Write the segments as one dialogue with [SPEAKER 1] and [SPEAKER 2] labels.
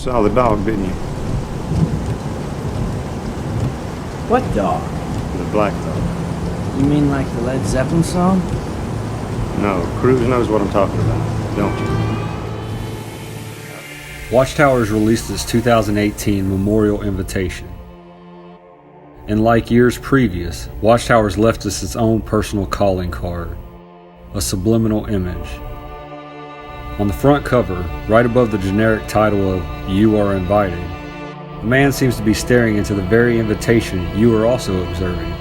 [SPEAKER 1] saw the dog, didn't you?
[SPEAKER 2] What dog?
[SPEAKER 1] The black dog.
[SPEAKER 2] You mean like the Led Zeppelin song?
[SPEAKER 1] No, Cruz knows what I'm talking about, don't you?
[SPEAKER 3] Watchtower has released its 2018 Memorial Invitation. And like years previous, Watchtower has left us its own personal calling card, a subliminal image. On the front cover, right above the generic title of You Are Invited, a man seems to be staring into the very invitation you are also observing.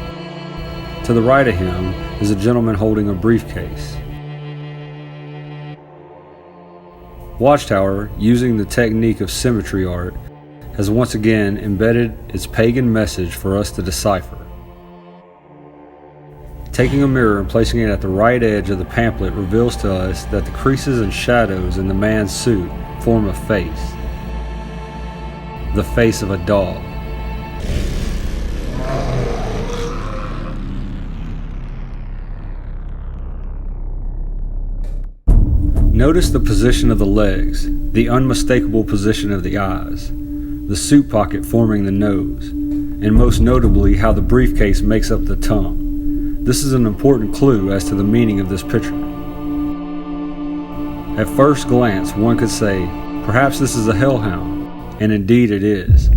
[SPEAKER 3] To the right of him is a gentleman holding a briefcase. Watchtower, using the technique of symmetry art, has once again embedded its pagan message for us to decipher. Taking a mirror and placing it at the right edge of the pamphlet reveals to us that the creases and shadows in the man's suit form a face. The face of a dog. Notice the position of the legs, the unmistakable position of the eyes, the suit pocket forming the nose, and most notably how the briefcase makes up the tongue. This is an important clue as to the meaning of this picture. At first glance, one could say, perhaps this is a hellhound, and indeed it is.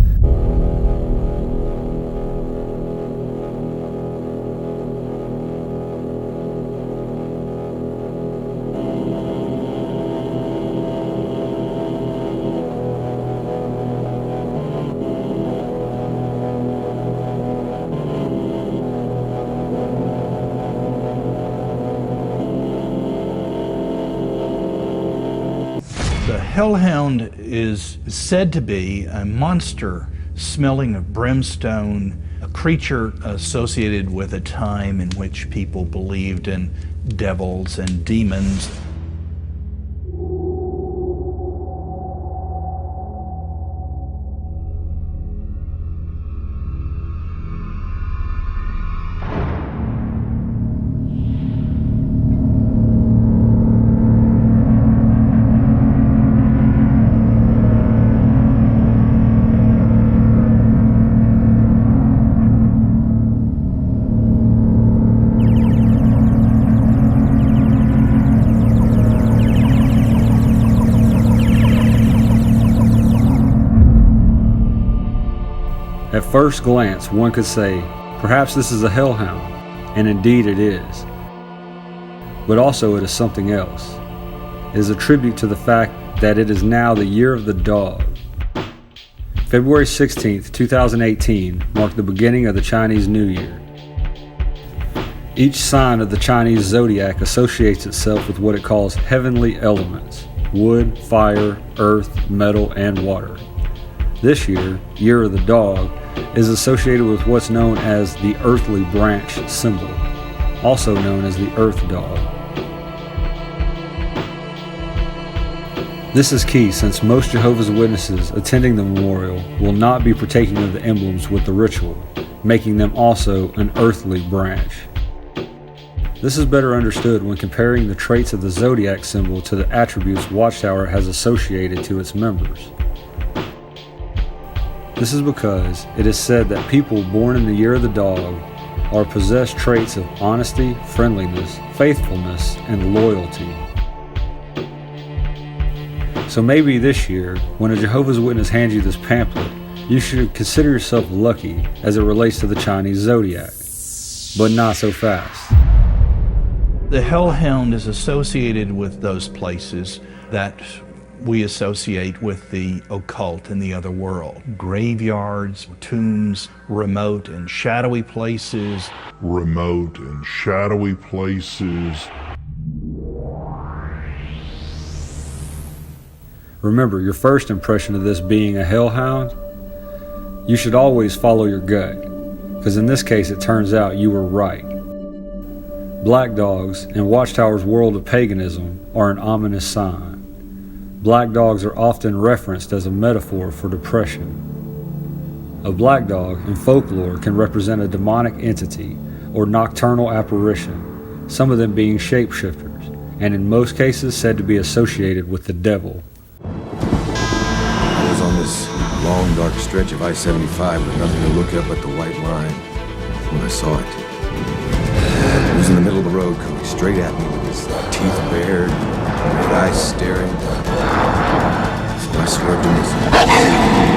[SPEAKER 4] The hellhound is said to be a monster smelling of brimstone, a creature associated with a time in which people believed in devils and demons.
[SPEAKER 3] At first glance, one could say, perhaps this is a hellhound, and indeed it is. But also it is something else. It is a tribute to the fact that it is now the year of the dog. February 16th, 2018 marked the beginning of the Chinese New Year. Each sign of the Chinese zodiac associates itself with what it calls heavenly elements: wood, fire, earth, metal, and water. This year, Year of the Dog, is associated with what's known as the earthly branch symbol, also known as the earth dog. This is key since most Jehovah's Witnesses attending the memorial will not be partaking of the emblems with the ritual, making them also an earthly branch. This is better understood when comparing the traits of the zodiac symbol to the attributes Watchtower has associated to its members. This is because it is said that people born in the year of the dog are possessed traits of honesty, friendliness, faithfulness, and loyalty. So maybe this year, when a Jehovah's Witness hands you this pamphlet, you should consider yourself lucky as it relates to the Chinese zodiac, but not so fast.
[SPEAKER 4] The hellhound is associated with those places that we associate with the occult and the other world. Graveyards, tombs, remote and shadowy places.
[SPEAKER 3] Remember, your first impression of this being a hellhound? You should always follow your gut, because in this case it turns out you were right. Black dogs in Watchtower's world of paganism are an ominous sign. Black dogs are often referenced as a metaphor for depression. A black dog in folklore can represent a demonic entity or nocturnal apparition, some of them being shapeshifters, and in most cases said to be associated with the devil.
[SPEAKER 5] I was on this long, dark stretch of I-75 with nothing to look at but the white line. When I saw it, he was in the middle of the road, coming straight at me with his teeth bared, red eyes staring. So I swerved to miss him.